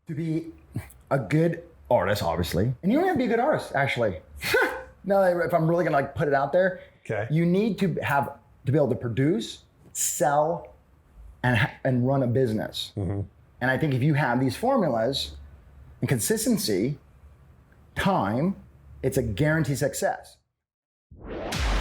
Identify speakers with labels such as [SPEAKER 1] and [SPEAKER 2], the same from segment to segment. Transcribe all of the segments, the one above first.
[SPEAKER 1] To be a good artist, obviously, and you don't have to be a good artist, actually. No, if I'm really gonna put it out there,
[SPEAKER 2] okay,
[SPEAKER 1] you need to be able to produce, sell, and run a business.
[SPEAKER 2] Mm-hmm.
[SPEAKER 1] And I think if you have these formulas and consistency, time, it's a guaranteed success.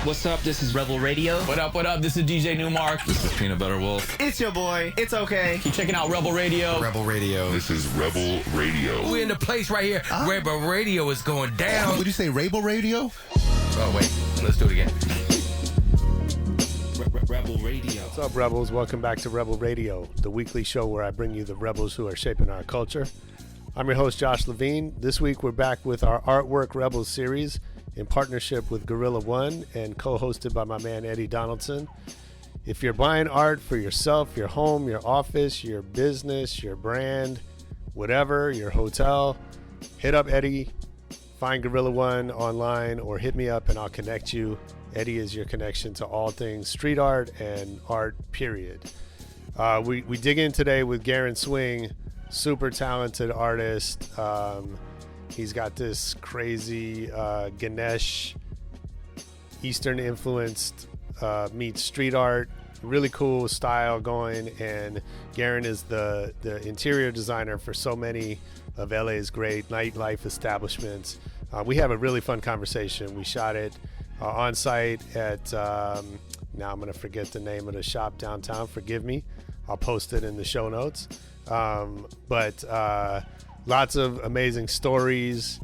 [SPEAKER 3] What's up? This is Rebel Radio.
[SPEAKER 4] What up? What up? This is DJ Newmark.
[SPEAKER 5] This is Peanut Butter Wolf.
[SPEAKER 3] It's your boy. It's okay.
[SPEAKER 4] Keep checking out Rebel Radio.
[SPEAKER 5] Rebel Radio.
[SPEAKER 6] This is Rebel Radio.
[SPEAKER 7] We're in the place right here. Rebel Radio is going down.
[SPEAKER 5] Would you say Rebel Radio?
[SPEAKER 7] Oh, wait. Let's do it again.
[SPEAKER 3] Rebel Radio.
[SPEAKER 2] What's up, Rebels? Welcome back to Rebel Radio, the weekly show where I bring you the rebels who are shaping our culture. I'm your host, Josh Levine. This week, we're back with our Artwork Rebels series in partnership with Guerilla One and co-hosted by my man, Eddie Donaldson. If you're buying art for yourself, your home, your office, your business, your brand, whatever, your hotel, hit up Eddie, find Guerilla One online, or hit me up and I'll connect you. Eddie is your connection to all things street art and art, period. We dig in today with Guerin Swing, super talented artist. He's got this crazy Ganesh, Eastern influenced meets street art, really cool style going. And Guerin is the interior designer for so many of LA's great nightlife establishments. We have a really fun conversation. We shot it on site at, now I'm going to forget the name of the shop downtown. Forgive me. I'll post it in the show notes. But lots of amazing stories,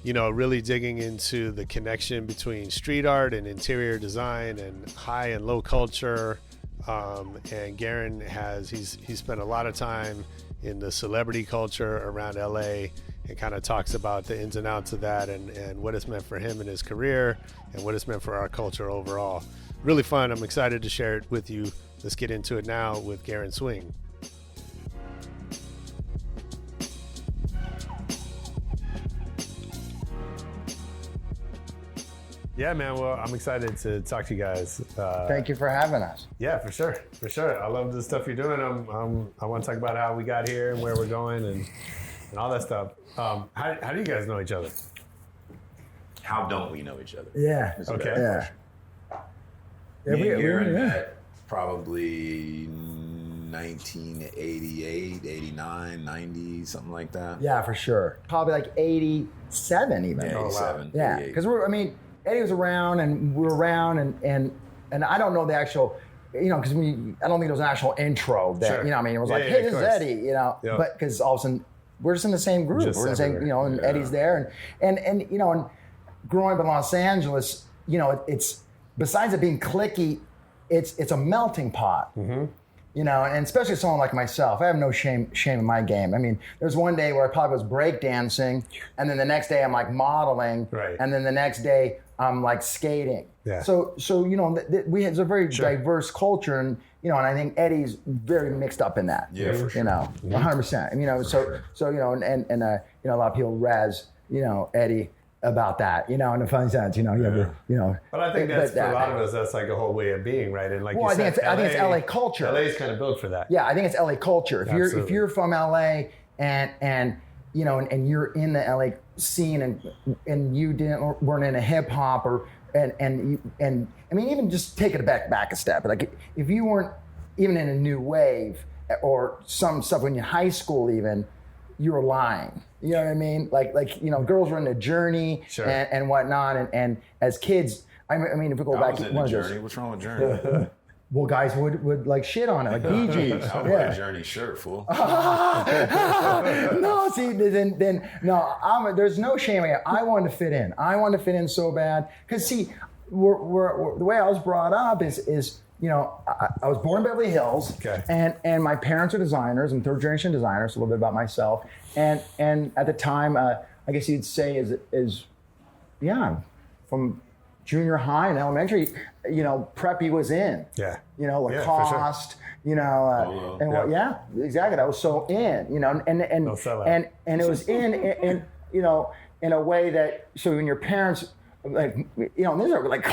[SPEAKER 2] you know, really digging into the connection between street art and interior design and high and low culture. And Guerin he's spent a lot of time in the celebrity culture around LA and kind of talks about the ins and outs of that and what it's meant for him in his career and what it's meant for our culture overall. Really fun. I'm excited to share it with you. Let's get into it now with Guerin Swing. Yeah, man. Well, I'm excited to talk to you guys.
[SPEAKER 1] Thank you for having us.
[SPEAKER 2] Yeah, for sure. For sure. I love the stuff you're doing. I want to talk about how we got here and where we're going and all that stuff. How do you guys know each other?
[SPEAKER 5] How don't we know each other?
[SPEAKER 1] Yeah.
[SPEAKER 2] Okay.
[SPEAKER 1] Yeah.
[SPEAKER 5] Me and Guerin met probably 1988, 89, 90, something like that.
[SPEAKER 1] Yeah, for sure. Probably like 87 even.
[SPEAKER 5] Yeah, 87.
[SPEAKER 1] Yeah, because Eddie was around and we were around and I don't know the actual, you know, because I don't think there was an actual intro that,
[SPEAKER 2] Sure.
[SPEAKER 1] you know what I mean? It was like, hey, this is Eddie, you know,
[SPEAKER 2] Yep.
[SPEAKER 1] but because all of a sudden we're just in the same group.
[SPEAKER 2] Just
[SPEAKER 1] We're in the same,
[SPEAKER 2] everywhere.
[SPEAKER 1] you know, and Eddie's there. And you know, and growing up in Los Angeles, you know, it's, besides it being cliquey, it's a melting pot. Mm-hmm. You know, and especially someone like myself, I have no shame in my game. I mean, there's one day where I probably was breakdancing, and then the next day I'm like modeling,
[SPEAKER 2] right.
[SPEAKER 1] And then the next day I'm like skating.
[SPEAKER 2] Yeah.
[SPEAKER 1] So you know, it's a very diverse culture, and you know, and I think Eddie's very mixed up in that.
[SPEAKER 5] Yeah, for sure.
[SPEAKER 1] You know, 100%. You know, so you know, and you know, a lot of people razz, you know, Eddie about that, you know, in a fun sense, you know, you know.
[SPEAKER 2] But I think that's for a lot of us, that's like a whole way of being, right? And like
[SPEAKER 1] well,
[SPEAKER 2] you said,
[SPEAKER 1] I think it's LA culture.
[SPEAKER 2] LA is kind of built for that.
[SPEAKER 1] Yeah, I think it's LA culture. If you're from LA and you know, and you're in the LA scene and you weren't in a hip hop and I mean, even just take it back a step. Like if you weren't even in a new wave or some stuff when you're in high school even, you were lying. You know what I mean? Like you know, girls were in the Journey
[SPEAKER 2] Sure.
[SPEAKER 1] and whatnot, and as kids, I mean, if we go back to one of those,
[SPEAKER 5] Journey. What's wrong with Journey?
[SPEAKER 1] well, guys would like shit on it, like Bee Gees.
[SPEAKER 5] I wear a Journey shirt, fool.
[SPEAKER 1] No, see, then no, there's no shame in it. I wanted to fit in. I wanted to fit in so bad because see, we're the way I was brought up is. You know, I was born in Beverly Hills,
[SPEAKER 2] okay. and
[SPEAKER 1] my parents are designers and third generation designers. A little bit about myself, and at the time, I guess you'd say is from junior high and elementary, you know, preppy was in.
[SPEAKER 2] Yeah.
[SPEAKER 1] You know, Lacoste.
[SPEAKER 2] Sure.
[SPEAKER 1] You know, exactly. That was so in. You know, and it was in you know, in a way that so when your parents like you know, these are like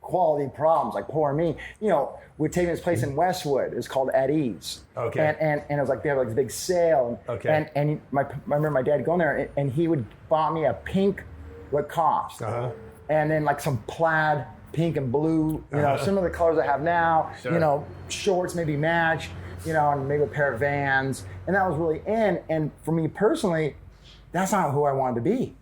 [SPEAKER 1] quality problems, like poor me. You know, we'd take me to this place in Westwood. It was called Eddie's.
[SPEAKER 2] Okay.
[SPEAKER 1] And it was like they had like this big sale.
[SPEAKER 2] Okay.
[SPEAKER 1] And I remember my dad going there, and he would buy me a pink Lacoste, and then like some plaid, pink and blue. You know, some of the colors I have now.
[SPEAKER 2] Sure.
[SPEAKER 1] You know, shorts maybe match. You know, and maybe a pair of Vans, and that was really in. And for me personally, that's not who I wanted to be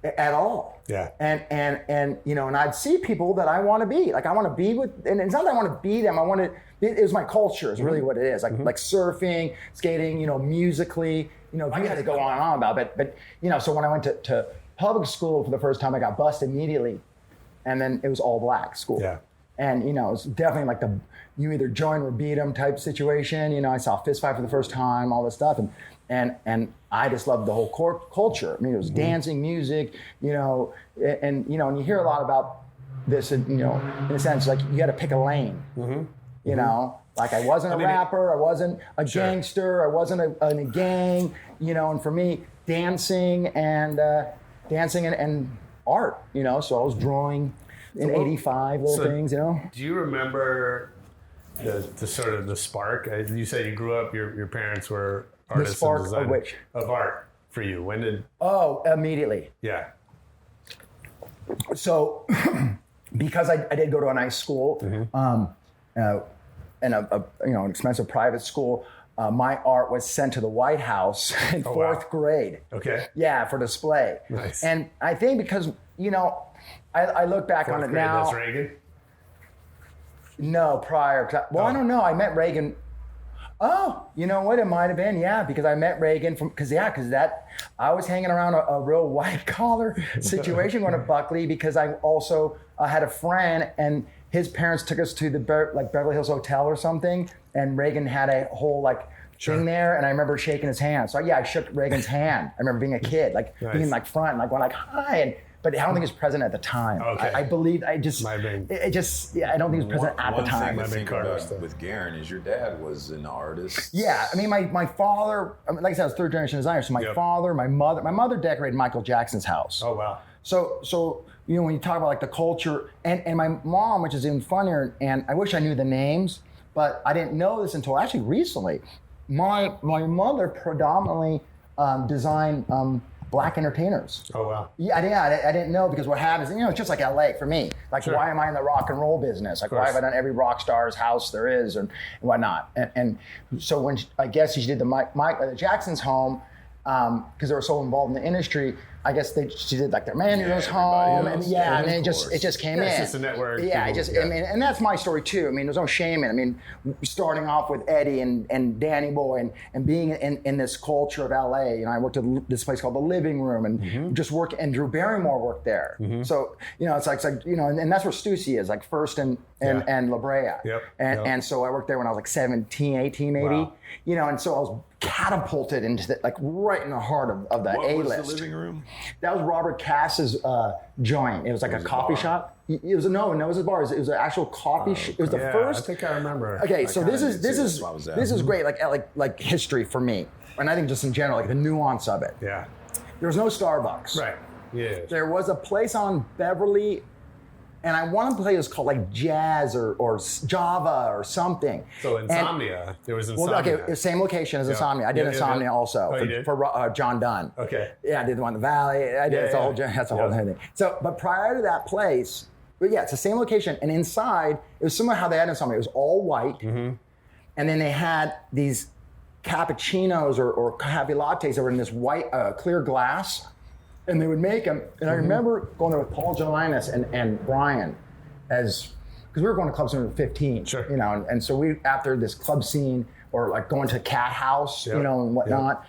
[SPEAKER 1] at all.
[SPEAKER 2] Yeah.
[SPEAKER 1] And you know, and I'd see people that I want to be. Like I want to be with, and it's not that I want to be them. I want to. It was my culture. Is really what it is. Like surfing, skating. You know, musically. You know, I had to go on and on about it. But you know, so when I went to public school for the first time, I got bused immediately, and then it was all black school.
[SPEAKER 2] Yeah.
[SPEAKER 1] And you know, it's definitely like you either join or beat them type situation. You know, I saw fist fight for the first time, all this stuff, and I just loved the whole culture. I mean, it was dancing, music, you know, and you know, and you hear a lot about this, you know, in a sense, like you got to pick a lane. You know, like I wasn't a rapper, I wasn't a gangster, I wasn't in a gang. You know, and for me, dancing and art. You know, so I was drawing in '85 little things. You know.
[SPEAKER 2] Do you remember the sort of the spark? You said you grew up. Your parents were artists.
[SPEAKER 1] The spark
[SPEAKER 2] and designers
[SPEAKER 1] of which?
[SPEAKER 2] Of art for you. When did?
[SPEAKER 1] Oh, immediately.
[SPEAKER 2] Yeah.
[SPEAKER 1] So, because I did go to a nice school, and a you know, an expensive private school, my art was sent to the White House in fourth grade.
[SPEAKER 2] Okay.
[SPEAKER 1] Yeah, for display.
[SPEAKER 2] Nice.
[SPEAKER 1] And I think because, you know, I look back on it now.
[SPEAKER 2] That's Reagan?
[SPEAKER 1] No, prior. Well, I don't know. I met Reagan. Oh, you know what? It might have been, yeah, because I met Reagan because I was hanging around a real white collar situation going to Buckley because I also had a friend and his parents took us to the Beverly Hills Hotel or something, and Reagan had a whole thing there, and I remember shaking his hand. So yeah, I shook Reagan's hand. I remember being a kid, being front and going hi, but I don't think he was president at the time.
[SPEAKER 2] Okay.
[SPEAKER 1] I believe I don't think he was president at the time.
[SPEAKER 5] One thing to think about with Guerin is your dad was an artist.
[SPEAKER 1] Yeah, I mean, my father, like I said, I was third generation designer. So my father, my mother decorated Michael Jackson's house.
[SPEAKER 2] Oh wow.
[SPEAKER 1] So you know, when you talk about the culture, and my mom, which is even funnier, and I wish I knew the names, but I didn't know this until actually recently. My mother predominantly designed black entertainers.
[SPEAKER 2] Oh wow.
[SPEAKER 1] Yeah, I didn't know, because what happens, you know, it's just like LA for me. Like, why am I in the rock and roll business? Like, why have I done every rock star's house there is and whatnot? And so when I guess she did the Jackson's home, because they were so involved in the industry, I guess she did their manager's home, and it just came in.
[SPEAKER 2] It's just a network.
[SPEAKER 1] Yeah, I mean, and that's my story too. I mean, there's no shame in it. I mean, starting off with Eddie and Danny Boy and being in this culture of LA. You know, I worked at this place called the Living Room and just work, and Drew Barrymore worked there. So, you know, it's like you know, and that's where Stussy is, like First and La Brea. And so I worked there when I was 17, 18 maybe. Wow. You know, and so I was catapulted into right in the heart of the A-list.
[SPEAKER 5] What was the Living Room?
[SPEAKER 1] That was Robert Cass's joint. It was like a coffee shop. It was a bar. It was an actual coffee shop. It was the first.
[SPEAKER 2] I think I remember.
[SPEAKER 1] Okay, so this is great. Like history for me, and I think just in general, the nuance of it.
[SPEAKER 2] Yeah.
[SPEAKER 1] There was no Starbucks.
[SPEAKER 2] Right. Yeah.
[SPEAKER 1] There was a place on Beverly, and I want to play this called Jazz or Java or something.
[SPEAKER 2] So Insomnia. There was Insomnia.
[SPEAKER 1] Well, okay, same location as Insomnia. I did Insomnia also for John Dunn.
[SPEAKER 2] Okay.
[SPEAKER 1] Yeah, I did the one in the Valley. I did that's a whole thing. So, but prior to that place, it's the same location, and inside it was similar how they had Insomnia. It was all white, and then they had these cappuccinos or cafe lattes that were in this white clear glass. And they would make them, and I remember going there with Paul Jelinas and Brian, because we were going to clubs when we were 15, you know, and so we, after this club scene or going to Cat House, you know, and whatnot,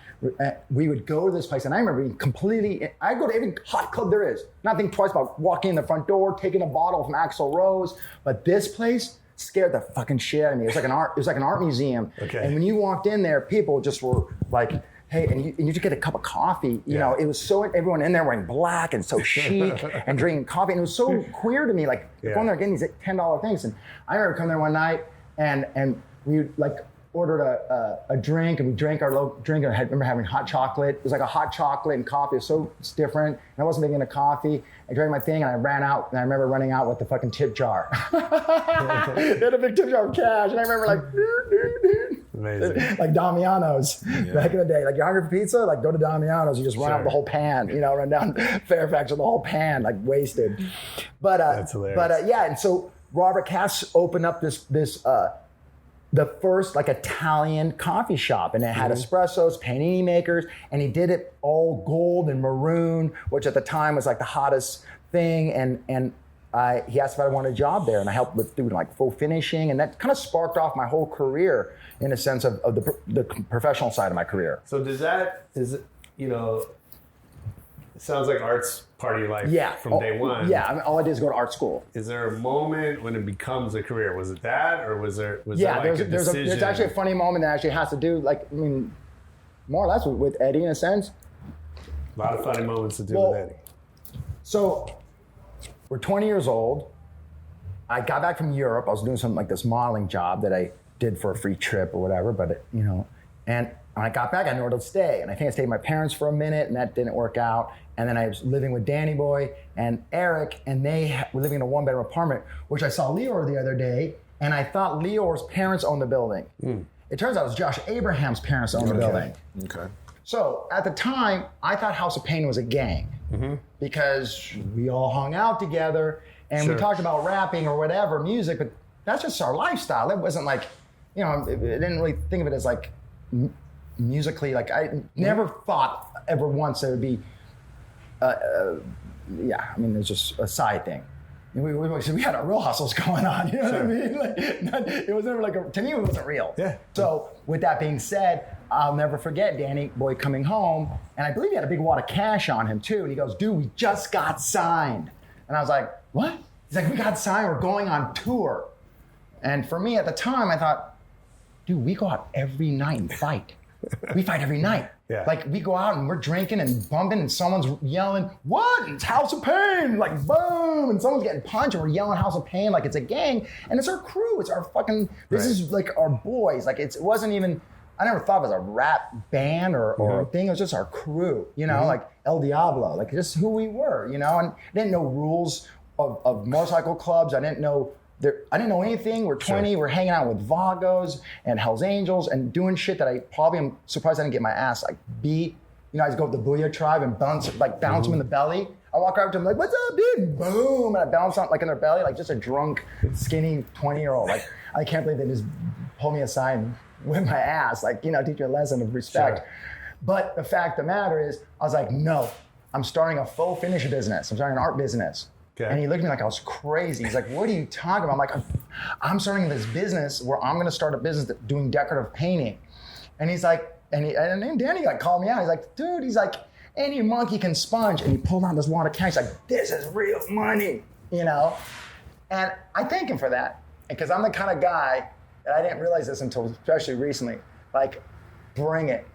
[SPEAKER 1] we would go to this place, and I remember being I'd go to every hot club there is, not think twice about walking in the front door, taking a bottle from Axl Rose, but this place scared the fucking shit out of me. It was like an art museum, and when you walked in there, people just were like, hey, and you just get a cup of coffee. You know, it was so, everyone in there wearing black and so chic and drinking coffee. And it was so queer to me, going there getting these $10 things. And I remember coming there one night and we ordered a drink, and we drank our local drink, and I remember having hot chocolate. It was like a hot chocolate and coffee. It was so different. And I wasn't big into coffee. I drank my thing, and I ran out, and I remember running out with the fucking tip jar. They had a big tip jar of cash, and I remember like,
[SPEAKER 2] Amazing.
[SPEAKER 1] like Damiano's back in the day. Like, you're hungry for pizza? Like, go to Damiano's. You just run out with the whole pan, run down Fairfax with the whole pan, like wasted. But
[SPEAKER 2] That's hilarious.
[SPEAKER 1] But yeah, and so Robert Cass opened up this the first like Italian coffee shop, and it had espressos, panini makers, and he did it all gold and maroon, which at the time was like the hottest thing. And he asked if I wanted a job there, and I helped with doing like full finishing, and that kind of sparked off my whole career in a sense of the professional side of my career.
[SPEAKER 2] So it sounds like art's part of your life from day one.
[SPEAKER 1] Yeah, I mean, all I did is go to art school.
[SPEAKER 2] Is there a moment when it becomes a career? Was it that, or was there like
[SPEAKER 1] there's
[SPEAKER 2] a decision?
[SPEAKER 1] there's actually a funny moment that actually has to do, like, I mean, more or less with Eddie in a sense.
[SPEAKER 2] A lot of funny moments to do with Eddie.
[SPEAKER 1] So we're 20 years old. I got back from Europe. I was doing something like this modeling job that I did for a free trip or whatever, but and when I got back, I knew where to stay. And I think I stayed with my parents for a minute, and that didn't work out. And then I was living with Danny Boy and Eric, and they were living in a one-bedroom apartment, which I saw Leor the other day, and I thought Leor's parents owned the building. It turns out it was Josh Abraham's parents owned the building.
[SPEAKER 5] Okay.
[SPEAKER 1] So at the time, I thought House of Pain was a gang because we all hung out together, and we talked about rapping or whatever, music, but that's just our lifestyle. It wasn't like, I didn't really think of it as like musically, like I never thought ever once there would be, it's just a side thing. We had our real hustles going on, you know what I mean? Like, it was never like, to me, it wasn't real.
[SPEAKER 2] Yeah.
[SPEAKER 1] So with that being said, I'll never forget Danny Boy coming home, and I believe he had a big wad of cash on him too, and he goes, dude, we just got signed. And I was like, what? He's like, we got signed, we're going on tour. And for me at the time, I thought, dude, we go out every night and fight. We fight every night.
[SPEAKER 2] Yeah.
[SPEAKER 1] Like, we go out and we're drinking and bumping, and someone's yelling, what? It's House of Pain, like, boom, and someone's getting punched, and we're yelling House of Pain like it's a gang, and it's our crew, it's our fucking, this is like our boys. Like, it wasn't even, I never thought it was a rap band or a thing. It was just our crew, like El Diablo, like just who we were, and I didn't know rules of motorcycle clubs. I didn't know anything. We're 20, we're hanging out with Vagos and Hells Angels and doing shit that I probably am surprised I didn't get my ass like beat. I just go with the Booyah tribe and bounce them in the belly. I walk over to them like, what's up, dude? Boom, and I bounce on like in their belly, like just a drunk, skinny 20-year-old. Like, I can't believe they just pull me aside and whip my ass, like, teach you a lesson of respect.
[SPEAKER 2] Sure.
[SPEAKER 1] But the fact of the matter is, I was like, no, I'm starting a faux finish business. I'm starting an art business. Okay. And he looked at me like I was crazy. He's like, what are you talking about? I'm like, I'm starting this business where I'm going to start a business doing decorative painting. And he's like, and then Danny called me out. He's like, dude, he's like, any monkey can sponge. And he pulled out this wad of cash. He's like, this is real money, And I thank him for that. Because I'm the kind of guy that I didn't realize this until especially recently. Like, bring it.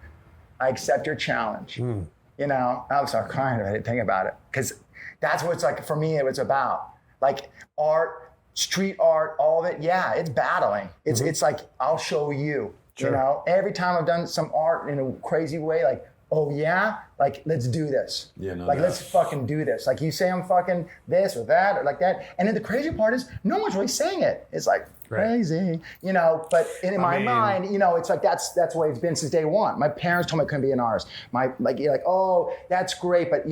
[SPEAKER 1] I accept your challenge. I started crying if I didn't think about it. Because that's what it's like, for me, it's about. Like, art, street art, all of it, it's battling. It's like, I'll show you, Every time I've done some art in a crazy way, like, oh yeah? Like, let's do this. Let's fucking do this. Like, you say I'm fucking this or that or like that. And then the crazy part is, no one's really saying it. It's like, crazy, but in my mind, it's like, that's the way it's been since day one. My parents told me I couldn't be an artist. You're like, oh, that's great, but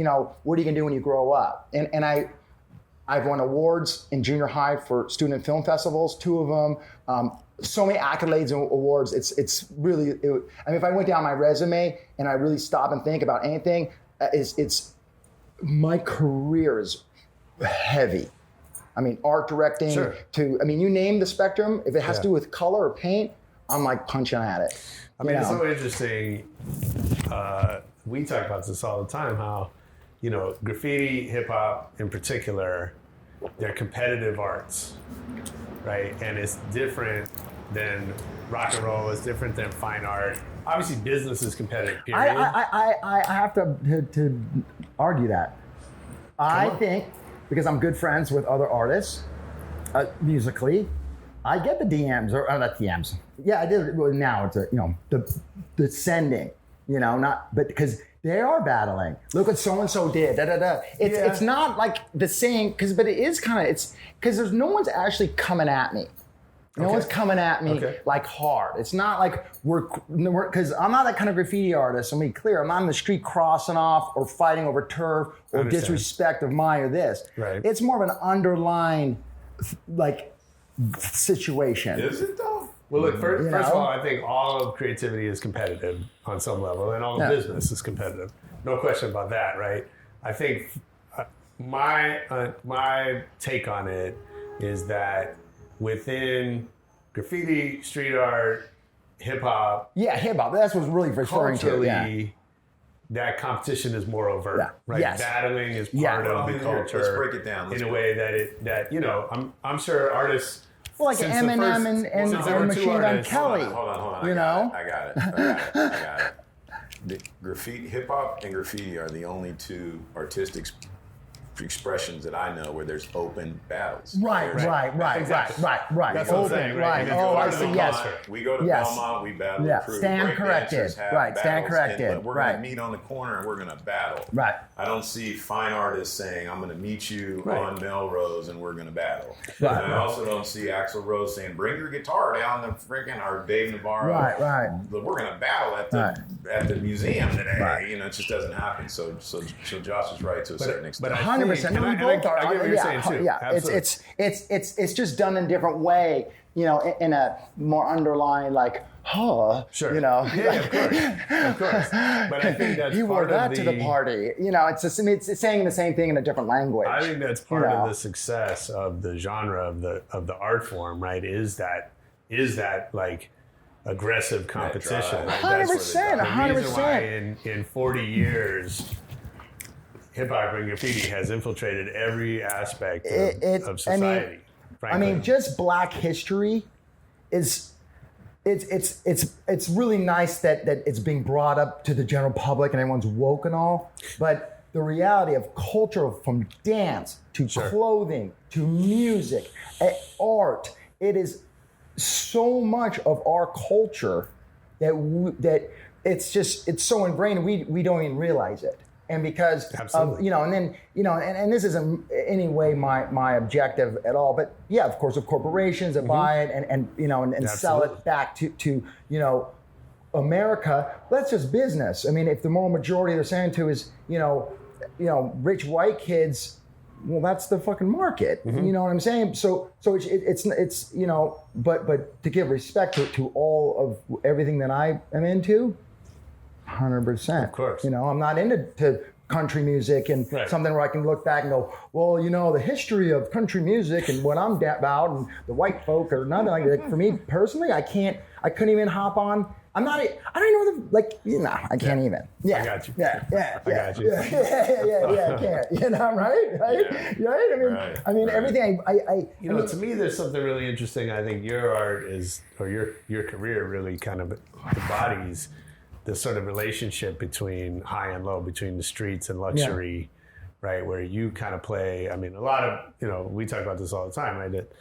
[SPEAKER 1] what are you gonna do when you grow up? And I've won awards in junior high for student film festivals, 2 of them. So many accolades and awards. It's really, if I went down my resume and I really stop and think about anything, it's my career is heavy. Art directing you name the spectrum. If it has to do with color or paint, I'm like punching at it.
[SPEAKER 2] It's so interesting. We talk about this all the time, how, graffiti, hip hop in particular, they're competitive arts, right? And it's different than rock and roll. It's different than fine art. Obviously, business is competitive, period.
[SPEAKER 1] I have to argue that. I think, because I'm good friends with other artists, musically, I get the DMs or not DMs. Yeah, I did. Well, now it's the sending. But because they are battling. Look what so and so did. Da da da. It's not like the same but it is kind of because there's no one's actually coming at me. No one's coming at me like hard. It's not like we're because I'm not that kind of graffiti artist. Let me be clear. I'm not on the street crossing off or fighting over turf or disrespect of mine or this.
[SPEAKER 2] Right.
[SPEAKER 1] It's more of an underlying situation.
[SPEAKER 5] Is it though?
[SPEAKER 2] Well, look, first of all, I think all of creativity is competitive on some level, and all of business is competitive. No question about that, right? I think my take on it is that within graffiti, street art, hip hop.
[SPEAKER 1] Yeah, hip hop. That's what's really referring to. Yeah.
[SPEAKER 2] That competition is more overt, right?
[SPEAKER 1] Yes.
[SPEAKER 2] Battling is part of the culture.
[SPEAKER 5] Let's break it down.
[SPEAKER 2] In a way that I'm sure artists.
[SPEAKER 1] Well, like Eminem and Machine Gun Kelly.
[SPEAKER 5] Hold on. I got it. The graffiti, hip hop and graffiti are the only two artistic expressions that I know where there's open battles.
[SPEAKER 1] Right.
[SPEAKER 2] Exactly.
[SPEAKER 1] Right.
[SPEAKER 2] That's what I'm saying, right?
[SPEAKER 1] Oh, I see. Yes.
[SPEAKER 5] We go to Belmont, we battle the crew.
[SPEAKER 1] Stand corrected. Right. Stand corrected.
[SPEAKER 5] But we're going to meet on the corner and we're going to battle.
[SPEAKER 1] Right.
[SPEAKER 5] I don't see fine artists saying, I'm going to meet you on Melrose and we're going to battle.
[SPEAKER 1] Right.
[SPEAKER 5] And I also don't see Axl Rose saying, bring your guitar down the freaking, or Dave Navarro.
[SPEAKER 1] Right.
[SPEAKER 5] But we're going to battle at the museum today. Right. It just doesn't happen. So Josh is right to a certain extent.
[SPEAKER 1] But 100%.
[SPEAKER 2] I get what you're saying too.
[SPEAKER 1] Yeah, it's just done in a different way, in a more underlying
[SPEAKER 2] Sure. Of course. But I think that's
[SPEAKER 1] he wore that to the party. It's saying the same thing in a different language.
[SPEAKER 2] I think that's part of the success of the genre of the art form, right? Is that like aggressive competition?
[SPEAKER 1] 100%.
[SPEAKER 2] 100%. In 40 years. Hip hop and graffiti has infiltrated every aspect of society. Frankly.
[SPEAKER 1] Just Black history is it's really nice that it's being brought up to the general public and everyone's woke and all. But the reality of culture, from dance to clothing to music, art, it is so much of our culture that it's so ingrained we don't even realize it. And because of, and this isn't any way my objective at all, but yeah, of course, of corporations that buy it and sell it back to America, but that's just business. I mean, if the moral majority they're saying to is, rich white kids, well, that's the fucking market. You know what I'm saying? So it's but to give respect to all of everything that I am into, 100%.
[SPEAKER 2] Of course.
[SPEAKER 1] I'm not into country music and something where I can look back and go, well, the history of country music and what I'm about and the white folk or nothing like that. For me personally, I couldn't even hop on. I don't even know I can't even. Yeah.
[SPEAKER 2] I got you.
[SPEAKER 1] Yeah.
[SPEAKER 2] I got you.
[SPEAKER 1] I can't. Right? I mean, everything
[SPEAKER 2] to me, there's something really interesting. I think your art your career really kind of embodies the sort of relationship between high and low, between the streets and luxury, right? Where you kind of play, a lot of, we talk about this all the time, right? That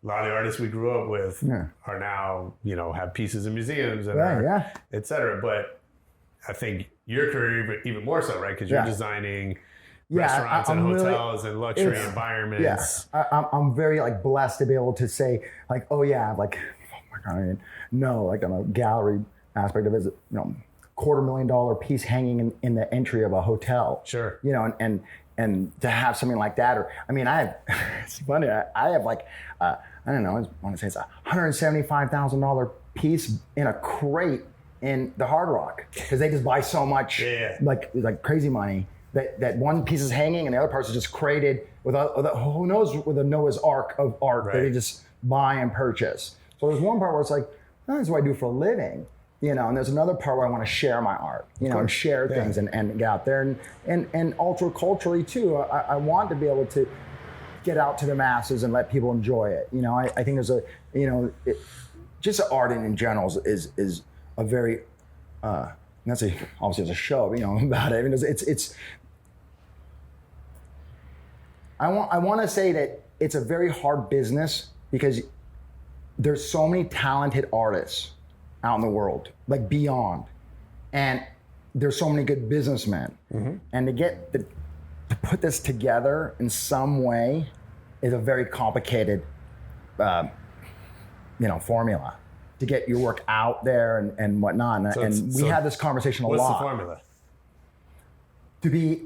[SPEAKER 2] a lot of the artists we grew up with are now, have pieces in museums and et cetera. But I think your career even more so, right? Because you're designing restaurants and hotels and luxury environments.
[SPEAKER 1] Yeah. I'm very blessed to be able to say oh my God, on a gallery aspect of it is, $250,000 piece hanging in the entry of a hotel.
[SPEAKER 2] Sure.
[SPEAKER 1] And to have something like that, or it's funny. I have I don't know. I want to say it's a $175,000 piece in a crate in the Hard Rock because they just buy so much, like crazy money. That one piece is hanging and the other part is just crated with who knows with a Noah's Ark of art that they just buy and purchase. So there's one part where it's that's what I do for a living. And there's another part where I want to share my art, and share things and get out there and ultra culturally too. I want to be able to get out to the masses and let people enjoy it. I think there's just art in general is a very, that's obviously it's a show, about it. I mean, it's I want to say that it's a very hard business because there's so many talented artists out in the world, like beyond, and there's so many good businessmen, and to put this together in some way is a very complicated, formula to get your work out there and whatnot. And we had this conversation a lot.
[SPEAKER 2] What's the formula?
[SPEAKER 1] To be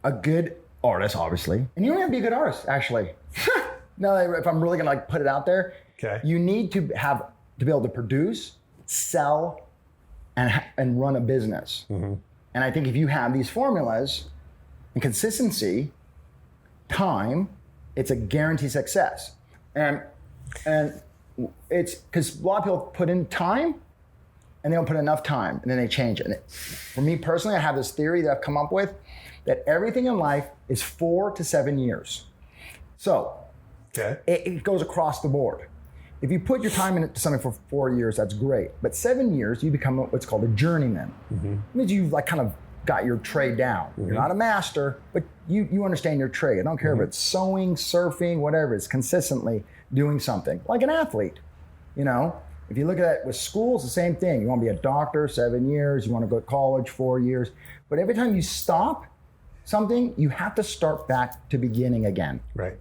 [SPEAKER 1] a good artist, obviously, and you don't have to be a good artist, actually. No, if I'm really gonna like put it out there, you need to be able to produce, sell, and run a business. And I think if you have these formulas and consistency, time, it's a guaranteed success. And it's because a lot of people put in time and they don't put enough time and then they change it. And for me personally, I have this theory that I've come up with that everything in life is 4 to 7 years. So it goes across the board. If you put your time into something for 4 years, that's great. But 7 years, you become what's called a journeyman. It means you've like kind of got your trade down. You're not a master, but you understand your trade. I don't care if it's sewing, surfing, whatever. It's consistently doing something. Like an athlete, If you look at it with schools, the same thing. You want to be a doctor, 7 years. You want to go to college, 4 years. But every time you stop something, you have to start back to beginning again.
[SPEAKER 2] Right.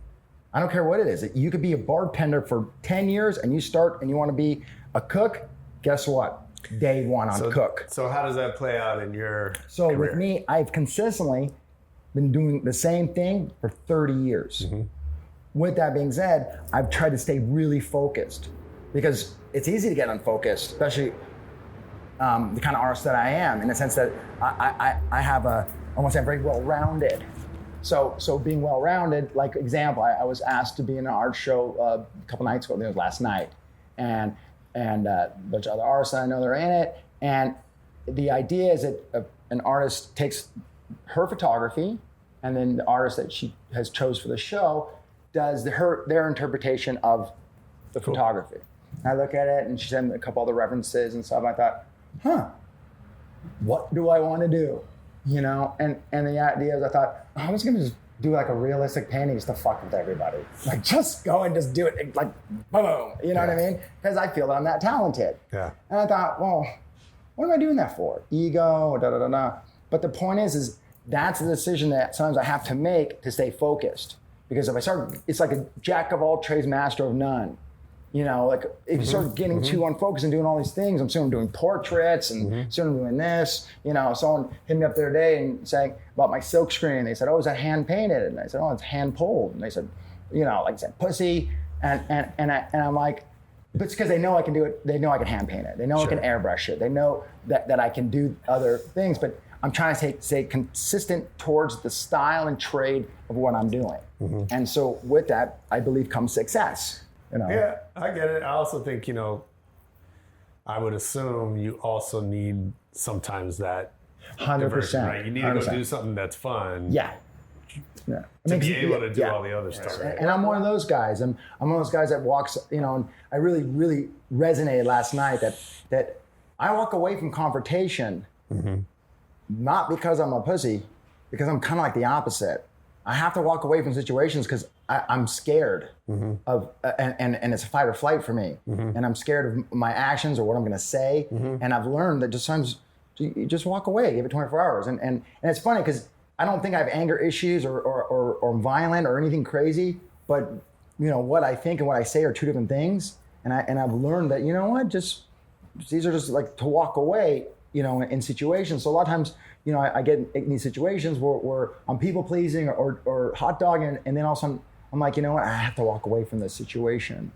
[SPEAKER 1] I don't care what it is. You could be a bartender for 10 years and you start and you want to be a cook. Guess what? Day one on cook.
[SPEAKER 2] So how does that play out in your
[SPEAKER 1] career?
[SPEAKER 2] career?
[SPEAKER 1] With me, I've consistently been doing the same thing for 30 years. With that being said, I've tried to stay really focused because it's easy to get unfocused, especially the kind of artist that I am, in the sense that I have I want to say I'm very well-rounded. So being well-rounded, like example, I was asked to be in an art show a couple nights ago, I think it was last night, and a bunch of other artists that I know that are in it. And the idea is that an artist takes her photography, and then the artist that she has chose for the show does their interpretation of the photography. And I look at it, and she sent me a couple other references and stuff. And I thought, what do I want to do? And the idea is I thought, I was going to just do like a realistic painting just to fuck with everybody. Like just go and just do it like boom, you know what I mean? Because I feel that I'm that talented. And I thought, well, what am I doing that for? Ego, da-da-da-da. But the point is that's the decision that sometimes I have to make to stay focused. Because if I start, it's like a jack of all trades, master of none. Like if you start getting too unfocused and doing all these things, I'm soon doing portraits and soon doing this. Someone hit me up the other day and saying about my silk screen. They said, "Oh, is that hand painted?" And I said, "Oh, it's hand pulled." And they said, like I said, pussy. And I'm like, but it's because they know I can do it. They know I can hand paint it. They know I can airbrush it. They know that I can do other things. But I'm trying to stay consistent towards the style and trade of what I'm doing. And so with that, I believe comes success.
[SPEAKER 2] Yeah, I get it. I also think, I would assume you also need sometimes that
[SPEAKER 1] 100%.
[SPEAKER 2] diversion, right? You need to
[SPEAKER 1] 100%.
[SPEAKER 2] go do something that's fun.
[SPEAKER 1] Yeah.
[SPEAKER 2] To be able to do all the other stuff. Right?
[SPEAKER 1] And I'm one of those guys. I'm one of those guys that walks, and I really, really resonated last night that I walk away from confrontation, not because I'm a pussy, because I'm kind of like the opposite. I have to walk away from situations because I'm scared of, and it's a fight or flight for me. And I'm scared of my actions or what I'm going to say. And I've learned that just sometimes you just walk away, give it 24 hours. And it's funny because I don't think I have anger issues or violent or anything crazy, but what I think and what I say are two different things. And I've learned that, these are just like to walk away, in situations. So a lot of times, I get in these situations where I'm people pleasing or hot dogging, and then all of a sudden I'm like, I have to walk away from this situation,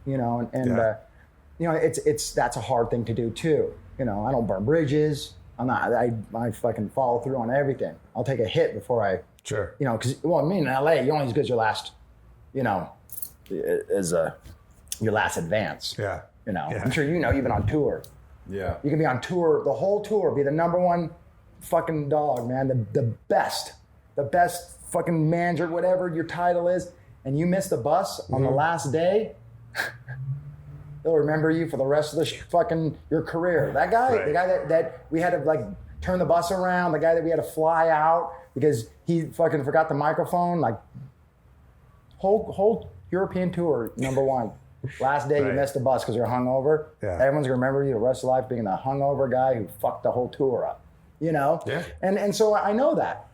[SPEAKER 1] it's that's a hard thing to do too. I don't burn bridges. I fucking follow through on everything. I'll take a hit before I, because in LA, you're only as good as your last, your last advance. I'm sure you've been on tour.
[SPEAKER 5] Yeah.
[SPEAKER 1] You can be on tour, the whole tour, be the number one fucking dog, man, the best fucking manager, whatever your title is, and you miss the bus on the last day, they'll remember you for the rest of your career. That guy, the guy that we had to like turn the bus around, the guy that we had to fly out because he fucking forgot the microphone, like whole European tour, number one. Last day you missed the bus because you're hungover.
[SPEAKER 2] Yeah.
[SPEAKER 1] Everyone's gonna remember you the rest of life being the hungover guy who fucked the whole tour up. You know?
[SPEAKER 2] Yeah.
[SPEAKER 1] And so I know that.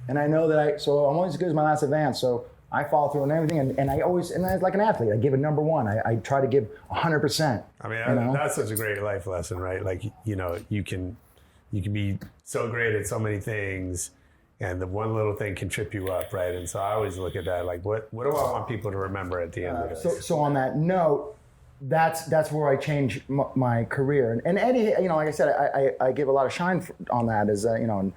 [SPEAKER 1] And I know that so I'm always as good as my last advance. So I follow through on everything, and I always, and like an athlete, I give a number one. I try to give 100%.
[SPEAKER 2] I mean, that's such a great life lesson, right? Like, you know, you can be so great at so many things, and the one little thing can trip you up, right? And so I always look at that, like, what do I want people to remember at the end of this?
[SPEAKER 1] So on that note, that's where I changed my career. And Eddie, you know, like I said, I give a lot of shine on that. Is you know,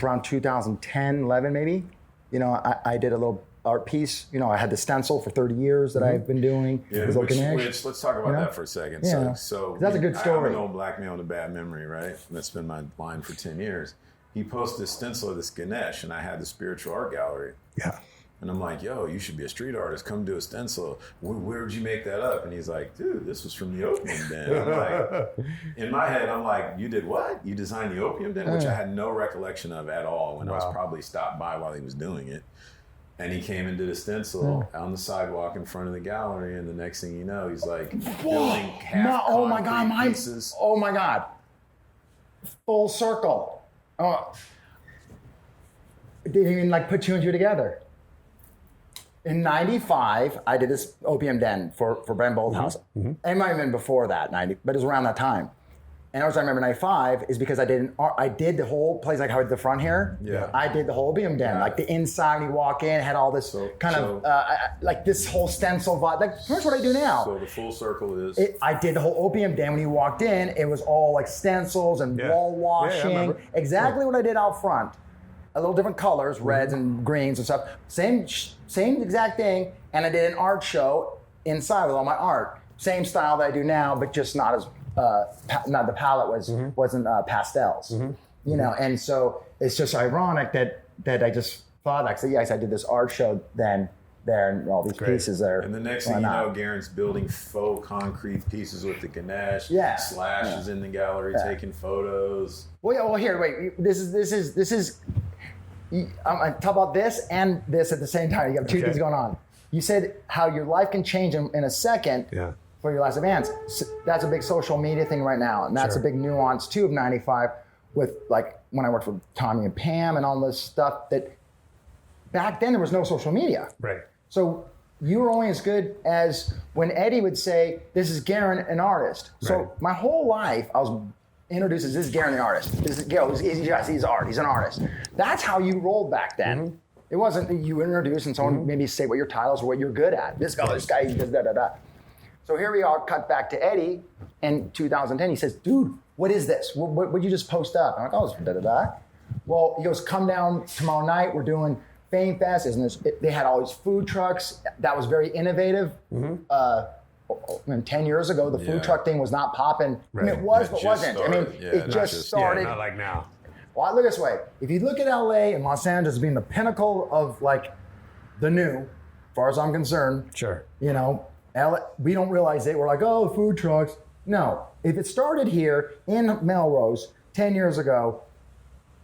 [SPEAKER 1] around 2010, 11 maybe. You know, I did a little art piece. You know, I had the stencil for 30 years that I've been doing.
[SPEAKER 5] Yeah, which let's talk about that for a second.
[SPEAKER 1] Yeah.
[SPEAKER 5] So
[SPEAKER 1] that's a good story.
[SPEAKER 5] I'm an old black man with a bad memory, right? That's been my line for 10 years. He posted this stencil of this Ganesh, and I had the spiritual art gallery.
[SPEAKER 2] Yeah.
[SPEAKER 5] And I'm like, yo, you should be a street artist. Come do a stencil. Where'd you make that up? And he's like, dude, this was from the Opium Den. I'm like, in my head, I'm like, you did what? You designed the Opium Den? Which I had no recollection of at all when I was probably stopped by while he was doing it. And he came and did a stencil on the sidewalk in front of the gallery. And the next thing you know, he's like building half concrete pieces.
[SPEAKER 1] Oh my God. Full circle. Oh. Didn't even like put two and two together. In 95, I did this Opium Den for Brent Bolthouse. Mm-hmm. It might have been before that, 90, but it was around that time. And also I remember 95 is because I did the whole place, like how I did the front here.
[SPEAKER 5] Yeah.
[SPEAKER 1] I did the whole Opium Den, like the inside when you walk in, had all this like this whole stencil vibe. Like, here's what I do now.
[SPEAKER 5] So the full circle is?
[SPEAKER 1] I did the whole Opium Den. When you walked in, it was all like stencils and wall washing. Exactly what I did out front. A little different colors, reds and greens and stuff. Same exact thing. And I did an art show inside with all my art. Same style that I do now, but just not as not the palette wasn't pastels. You know, and so it's just ironic that I just thought that. So yes, I did this art show then there, and all these pieces there.
[SPEAKER 5] And the next thing you know, Guerin's building faux concrete pieces with the Ganesh. Slash is in the gallery taking photos.
[SPEAKER 1] Well, here, wait. This is. I'm going to talk about this and this at the same time. You have two things going on. You said how your life can change in a second for your last advance. So that's a big social media thing right now. And that's a big nuance, too, of 95 with, like, when I worked for Tommy and Pam and all this stuff that back then there was no social media.
[SPEAKER 2] Right. So
[SPEAKER 1] you were only as good as when Eddie would say, this is Guerin, an artist. So my whole life, I was introduced as this is Guerin, the artist. This is he's art. He's an artist. That's how you rolled back then. It wasn't that you introduced and someone maybe say what your titles or what you're good at. This guy, he does da. So here we are, cut back to Eddie in 2010. He says, dude, what is this? What'd you just post up? I'm like, oh, it's da. Well, he goes, come down tomorrow night. We're doing Fame Fest. They had all these food trucks. That was very innovative. 10 years ago, the food truck thing was not popping. I mean, it was, but wasn't.
[SPEAKER 5] Started.
[SPEAKER 1] I mean, it just started.
[SPEAKER 2] Not like now.
[SPEAKER 1] Well, look this way. If you look at LA and Los Angeles being the pinnacle of like the new, as far as I'm concerned, you know, LA, we don't realize it. We're like, oh, food trucks. No, if it started here in Melrose 10 years ago,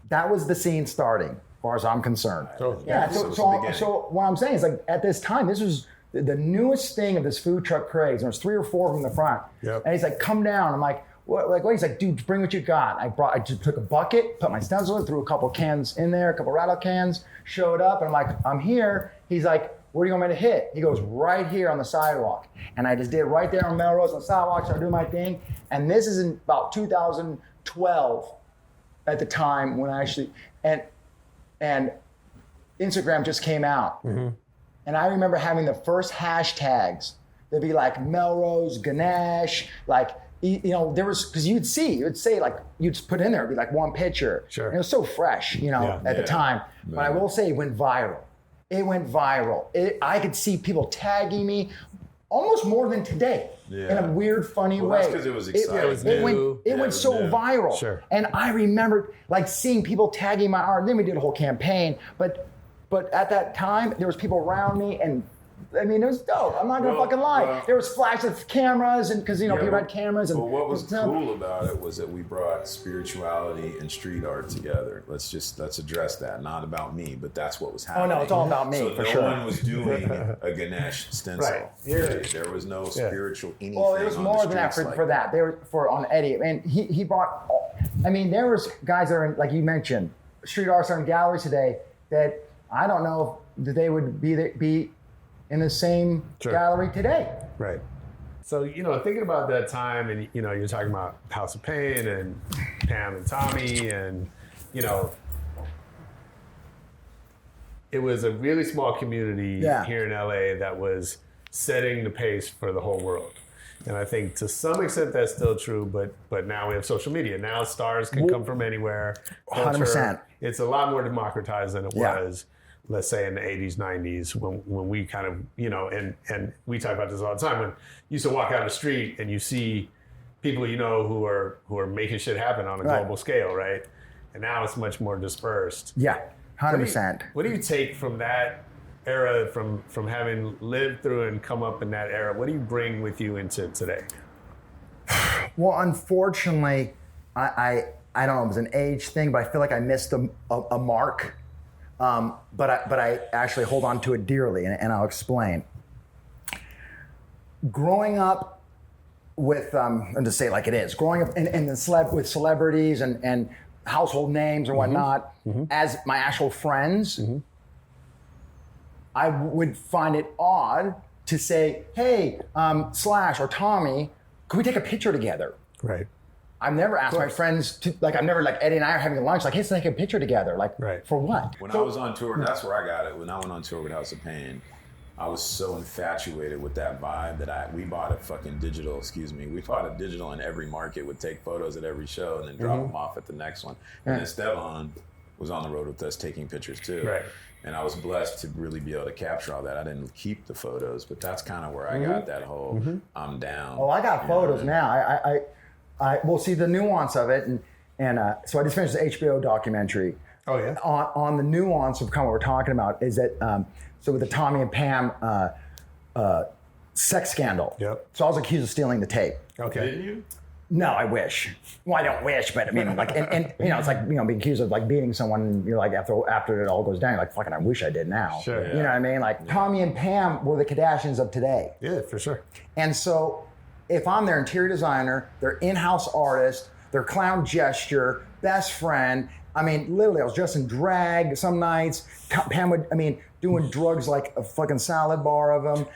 [SPEAKER 1] that was the scene starting, as far as I'm concerned. So what I'm saying is, like, at this time, this was the newest thing of this food truck craze. There was 3 or 4 of them in the front. And he's like, come down. I'm like, what? He's like, dude, bring what you got. I just took a bucket, put my stencil in, threw a couple cans in there, a couple rattle cans, showed up, and I'm like, I'm here. He's like, where do you want me to hit? He goes, right here on the sidewalk. And I just did right there on Melrose on the sidewalk, started doing my thing. And this is in about 2012 at the time when I actually, and Instagram just came out. And I remember having the first hashtags. They'd be like Melrose, Ganesh, like, you know, there was, because you'd say like, you'd just put in there, it'd be like one picture. And it was so fresh, you know, at the time. But I will say it went viral. It went viral. I could see people tagging me almost more than today in a weird, funny way.
[SPEAKER 5] That's because it was exciting.
[SPEAKER 1] It went so viral. And I remember like seeing people tagging my art. Then we did a whole campaign. But at that time, there was people around me and I mean, it was dope. I'm not gonna fucking lie. There was flashes of cameras, and because people had cameras. And
[SPEAKER 5] but what was cool about it was that we brought spirituality and street art together. Let's address that. Not about me, but that's what was happening.
[SPEAKER 1] Oh no, it's all about me
[SPEAKER 5] so
[SPEAKER 1] for
[SPEAKER 5] no
[SPEAKER 1] sure.
[SPEAKER 5] one was doing a Ganesh stencil.
[SPEAKER 2] Right.
[SPEAKER 5] Yeah. There was no spiritual anything.
[SPEAKER 1] Well, it was more than that for that. They were on Eddie, and he brought. I mean, there was guys that are in, like you mentioned, street artists are in galleries today that I don't know if they would be in the same gallery today.
[SPEAKER 2] Right. So, thinking about that time and, you're talking about House of Pain and Pam and Tommy and, it was a really small community here in LA that was setting the pace for the whole world. And I think to some extent that's still true, but now we have social media. Now stars can come from anywhere.
[SPEAKER 1] 100%.
[SPEAKER 2] It's a lot more democratized than it was, let's say in the 80s, 90s, when we kind of, and we talk about this all the time, when you used to walk out the street and you see people who are making shit happen on a global scale, right? And now it's much more dispersed.
[SPEAKER 1] Yeah, 100%.
[SPEAKER 2] What do you take from that era, from having lived through and come up in that era? What do you bring with you into today?
[SPEAKER 1] Well, unfortunately, I don't know, it was an age thing, but I feel like I missed a mark. But I actually hold on to it dearly, and I'll explain. Growing up with, and to say it like it is, growing up with celebrities and household names and whatnot, as my actual friends, I would find it odd to say, hey, Slash or Tommy, could we take a picture together?
[SPEAKER 2] Right.
[SPEAKER 1] I've never asked my friends to, I've never, Eddie and I are having lunch, hey, let's take a picture together. For what?
[SPEAKER 5] When I was on tour, that's where I got it. When I went on tour with House of Pain, I was so infatuated with that vibe that we bought a fucking digital, we bought a digital in every market, would take photos at every show and then drop them off at the next one. And then Stevan was on the road with us taking pictures too.
[SPEAKER 2] Right.
[SPEAKER 5] And I was blessed to really be able to capture all that. I didn't keep the photos, but that's kind of where I got that whole I'm down.
[SPEAKER 1] Oh, I got photos now. We'll see the nuance of it. And so I just finished the HBO documentary.
[SPEAKER 2] Oh, yeah?
[SPEAKER 1] On the nuance of kind of what we're talking about is that, so with the Tommy and Pam sex scandal.
[SPEAKER 2] Yep.
[SPEAKER 1] So I was accused of stealing the tape.
[SPEAKER 2] Okay.
[SPEAKER 5] Didn't you?
[SPEAKER 1] No, I wish. Well, I don't wish, but I mean, and it's like, being accused of beating someone, and you're like, after it all goes down, you're like, fucking, I wish I did now.
[SPEAKER 2] Sure.
[SPEAKER 1] You know what I mean? Tommy and Pam were the Kardashians of today.
[SPEAKER 2] Yeah, for sure.
[SPEAKER 1] And so if I'm their interior designer, their in-house artist, their clown gesture, best friend, I mean, literally, I was dressed in drag some nights. Pam would, doing drugs like a fucking salad bar of them.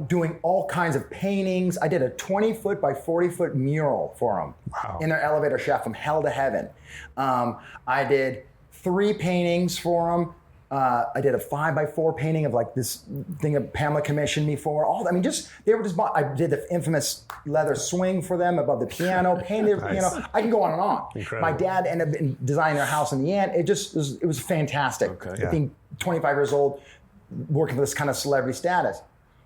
[SPEAKER 1] Doing all kinds of paintings. I did a 20-foot by 40-foot mural for them in their elevator shaft from hell to heaven. I did 3 paintings for them. I did a 5x4 painting of this thing that Pamela commissioned me for. I did the infamous leather swing for them above the piano, painted the piano. I can go on and on.
[SPEAKER 2] Incredible.
[SPEAKER 1] My dad ended up designing their house in the end. It was fantastic.
[SPEAKER 5] Okay.
[SPEAKER 1] Being 25 years old, working for this kind of celebrity status.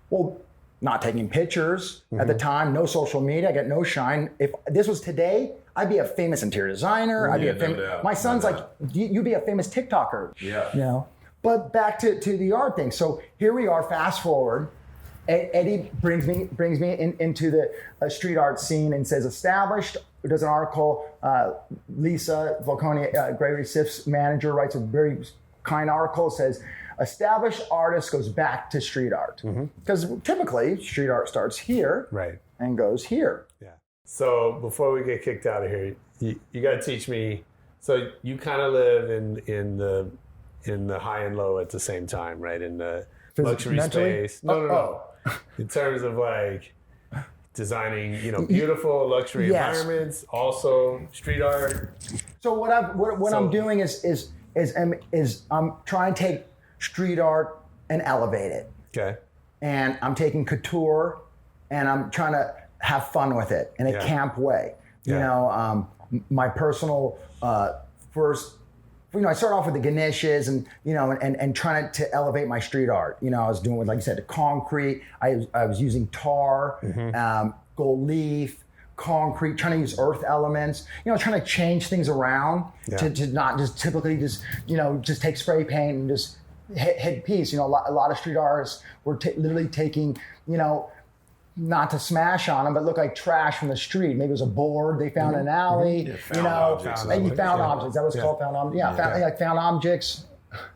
[SPEAKER 1] Well, not taking pictures at the time, no social media, I got no shine. If this was today, I'd be a famous interior designer. I'd be a famous. My son's you'd be a famous TikToker.
[SPEAKER 5] Yeah.
[SPEAKER 1] But back to the art thing. So here we are. Fast forward. Eddie brings me into the street art scene and says established. Does an article. Lisa Volconi, Gregory Siff's manager, writes a very kind article. Says, established artist goes back to street art. Because typically street art starts here and goes here.
[SPEAKER 2] Yeah. So before we get kicked out of here, you got to teach me. So you kind of live in the high and low at the same time, right? In the luxury space. No. In terms of designing, beautiful luxury environments, also street art.
[SPEAKER 1] So what I'm doing is I'm trying to take street art and elevate it.
[SPEAKER 2] Okay.
[SPEAKER 1] And I'm taking couture and I'm trying to have fun with it in a camp way. My personal first, I started off with the Ganeshes and trying to elevate my street art. I was doing with, like you said, the concrete. I was using tar, gold leaf, concrete, trying to use earth elements, trying to change things around to not just typically just take spray paint and just hit piece. You know, a lot of street artists were literally taking, you know, not to smash on them, but look like trash from the street. Maybe it was a board they found in an alley.
[SPEAKER 5] Yeah,
[SPEAKER 1] you know, and you found
[SPEAKER 2] Yeah.
[SPEAKER 1] objects. That was called found objects. Yeah, found objects.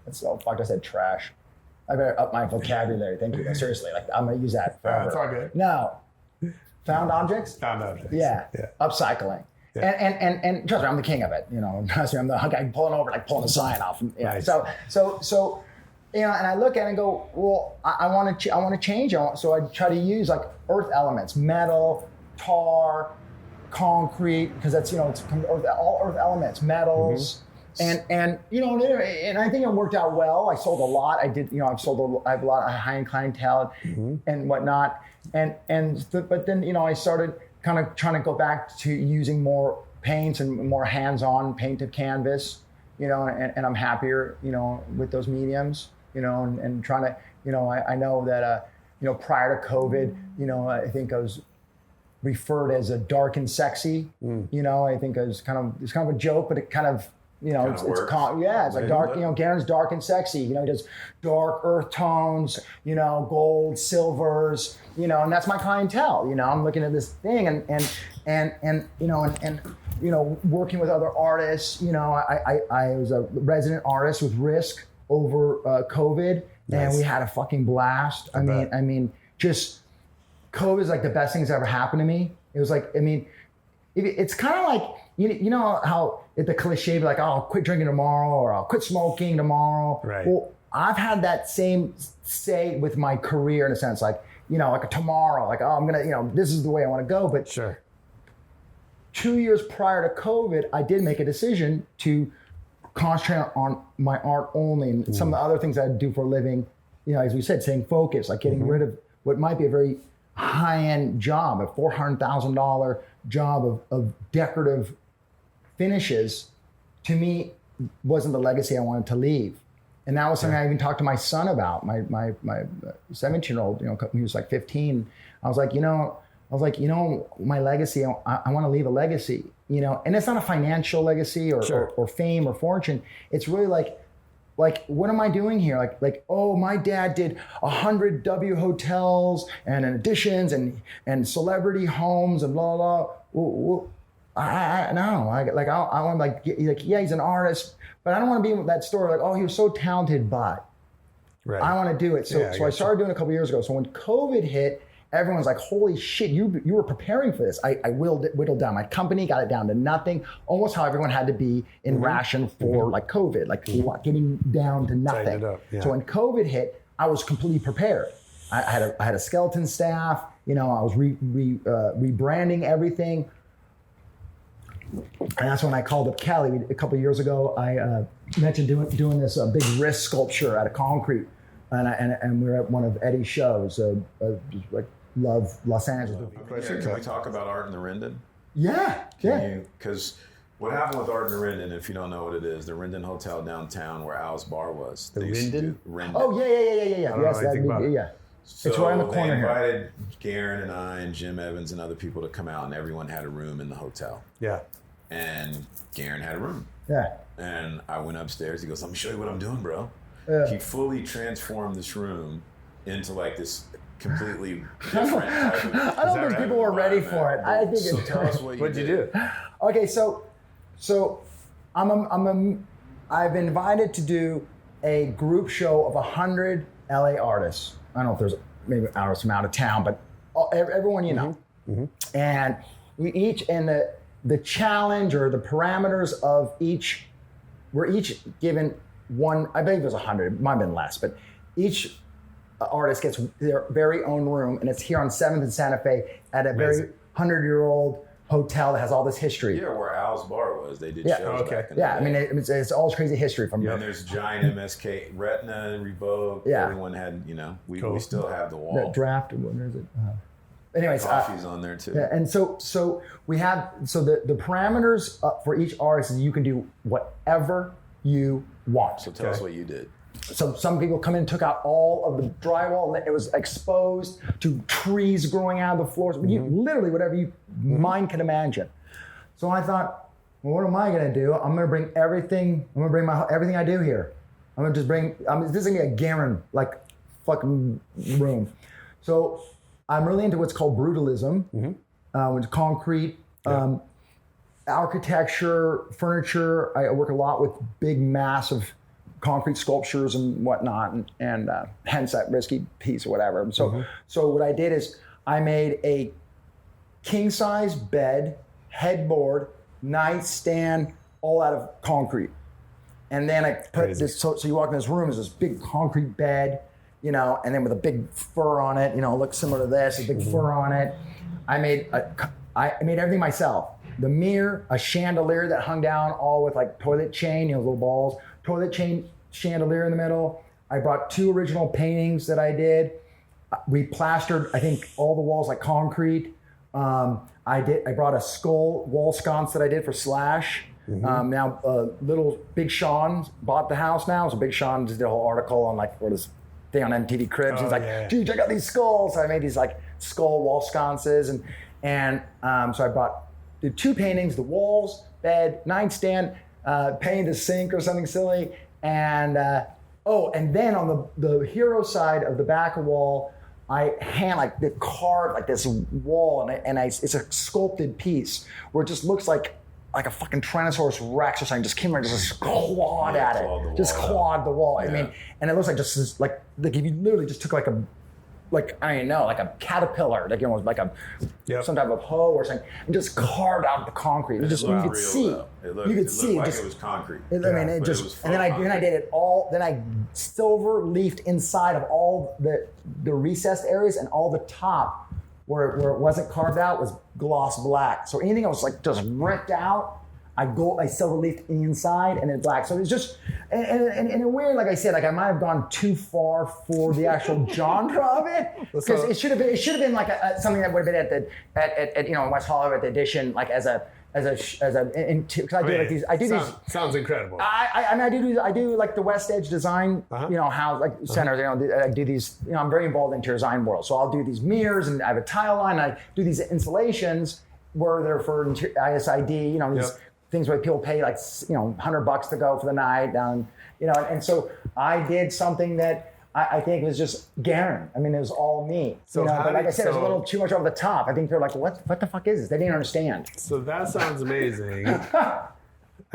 [SPEAKER 1] That's so fucked. I said trash. I better up my vocabulary. Thank you. Seriously, like I'm gonna use that forever.
[SPEAKER 2] It's all good.
[SPEAKER 1] No, found objects.
[SPEAKER 2] Found objects.
[SPEAKER 1] Yeah. Upcycling.
[SPEAKER 2] Yeah.
[SPEAKER 1] And trust me, I'm the king of it. You know, trust me, I'm the guy pulling over, like pulling the sign off. Yeah.
[SPEAKER 2] Nice.
[SPEAKER 1] So, you know, and I look at it and go, well, I want to change. So I try to use like earth elements, metal, tar, concrete, because that's, you know, it's all earth elements, metals. And you know, and I think it worked out well. I sold a lot. I did, you know, I have a lot of high-end clientele and whatnot. But then, you know, I started kind of trying to go back to using more paints and more hands-on painted canvas, you know, and I'm happier, you know, with those mediums, you know, and trying to, you know, I know that, you know, prior to COVID, you know, I think I was referred as a dark and sexy, you know, I think it's kind of a joke, but it kind of, you know, it's like dark, you know, Guerin's dark and sexy, you know, he does dark earth tones, you know, gold, silvers, you know, and that's my clientele, you know, I'm looking at this thing and you know, and you know, working with other artists, you know, I was a resident artist with Risk over COVID, and we had a fucking blast. I mean, just COVID is like the best thing that's ever happened to me. It was like, I mean, it's kind of like, you know how the cliche be like, oh, I'll quit drinking tomorrow or I'll quit smoking tomorrow.
[SPEAKER 2] Right.
[SPEAKER 1] Well, I've had that same say with my career in a sense, like, you know, like a tomorrow, like, oh, I'm gonna, you know, this is the way I want to go. But
[SPEAKER 2] Sure.
[SPEAKER 1] 2 years prior to COVID, I did make a decision to concentrate on my art only and some of the other things I do for a living, you know, as we said, staying focused, like getting rid of what might be a very high-end job, a $400,000 job of decorative finishes, to me, wasn't the legacy I wanted to leave. And that was something I even talked to my son about, my 17-year-old, you know, when he was like 15. I was like, my legacy, I want to leave a legacy, you know, and it's not a financial legacy or fame or fortune. It's really like, what am I doing here? Like, oh, my dad did 100 W hotels and additions and celebrity homes and blah, blah, blah. I want to like, yeah, he's an artist, but I don't want to be in that story like, oh, he was so talented, but I want to do it. So I started doing it a couple years ago. So when COVID hit, everyone's like, holy shit, you were preparing for this. I whittled down my company, got it down to nothing, almost how everyone had to be in ration for like COVID, like getting down to nothing. So when COVID hit, I was completely prepared. I had a skeleton staff, you know, I was rebranding everything. And that's when I called up Kelly a couple of years ago. I mentioned doing this big wrist sculpture out of concrete. And we were at one of Eddie's shows, like Love Los Angeles.
[SPEAKER 5] Can we talk about art in the Rendon?
[SPEAKER 1] Yeah.
[SPEAKER 5] Because what happened with art in the Rendon, if you don't know what it is, the Rendon Hotel downtown where Al's bar was.
[SPEAKER 2] The Rendon?
[SPEAKER 5] Rendon.
[SPEAKER 1] Oh, yeah. Yes, yeah.
[SPEAKER 5] So
[SPEAKER 1] it's right on the corner
[SPEAKER 5] they
[SPEAKER 1] here.
[SPEAKER 5] invited Guerin and I and Jim Evans and other people to come out, and everyone had a room in the hotel.
[SPEAKER 2] Yeah.
[SPEAKER 5] And Guerin had a room.
[SPEAKER 1] Yeah.
[SPEAKER 5] And I went upstairs. He goes, let me show you what I'm doing, bro.
[SPEAKER 1] Yeah.
[SPEAKER 5] He fully transformed this room into like this completely different type of,
[SPEAKER 1] I don't think people were ready for it. I think
[SPEAKER 5] so tell us what you
[SPEAKER 2] What'd you
[SPEAKER 5] did.
[SPEAKER 2] do?
[SPEAKER 1] Okay, so I've been invited to do a group show of 100 LA artists. I don't know if there's maybe artists from out of town, but everyone you know. And we each, and the challenge or the parameters of each, we're each given one, I believe it was 100, it might have been less, but each artist gets their very own room, and it's here on 7th and Santa Fe at a very 100-year-old hotel that has all this history.
[SPEAKER 5] Yeah, where Al's bar was. They did shows back in the day.
[SPEAKER 1] I mean, it's all this crazy history from
[SPEAKER 5] And there's giant MSK, Retina, Revoke.
[SPEAKER 1] Yeah.
[SPEAKER 5] Everyone had, you know, we still have the wall.
[SPEAKER 1] that draft. Where is it? Anyways,
[SPEAKER 5] Coffee's on there too.
[SPEAKER 1] Yeah, and so we have, so the parameters for each artist is you can do whatever you want.
[SPEAKER 5] So tell us what you did.
[SPEAKER 1] So some people come in and took out all of the drywall, and it was exposed to trees growing out of the floors. Literally whatever you mind can imagine. So I thought, well, what am I going to do? I'm going to bring everything. I'm going to bring everything I do here. I'm gonna just bring. This is gonna be a Guerin like fucking room. So I'm really into what's called brutalism, which is concrete, architecture, furniture. I work a lot with big, massive concrete sculptures and whatnot, and hence that risky piece or whatever. So what I did is I made a king size bed, headboard, nightstand, all out of concrete. And then I put this, so you walk in this room, there's this big concrete bed, you know, and then with a big fur on it, you know, it looks similar to this, a big fur on it. I made everything myself. The mirror, a chandelier that hung down all with like toilet chain, you know, little balls, toilet chain chandelier in the middle. I brought 2 original paintings that I did. We plastered, I think, all the walls like concrete. I brought a skull wall sconce that I did for Slash. Now, Big Sean bought the house now. So Big Sean just did a whole article on like what is thing on MTV Cribs. He's like, dude, check out these skulls. So I made these like skull wall sconces, and so I did 2 paintings: the walls, bed, nightstand, painted a sink or something silly, and then on the hero side of the back wall, I carved like this wall, and it's a sculpted piece where it just looks like a fucking Tyrannosaurus Rex or something just came around and just clawed at it. Just clawed the wall. I mean, and it looks like just this, like if you literally just took like a caterpillar, like, you know, like some type of hoe or something, and just carved out the concrete. You could see.
[SPEAKER 5] It looked like it was concrete.
[SPEAKER 1] And then I did it all. Then I silver leafed inside of all the recessed areas, and all the top where it wasn't carved out was gloss black. So anything that was like just ripped out, I silver leafed inside and then black. So it's just, and in a weird, like I said, like I might have gone too far for the actual genre of it, because it should have been like something that would have been at you know, in West Hollywood at the Edition, like because I do these.
[SPEAKER 2] Sounds incredible.
[SPEAKER 1] I do like the West Edge design, you know, house like centers. You know, I do these. You know, I'm very involved in interior design world, so I'll do these mirrors, and I have a tile line. And I do these installations where they're for ISID. You know, these things where people pay like, you know, $100 to go for the night down. You know, and so I did something that I think was just Guerin. I mean, it was all me. So, you know, but like I said, it was a little too much over the top. I think they're like, what the fuck is this? They didn't understand.
[SPEAKER 2] So that sounds amazing. I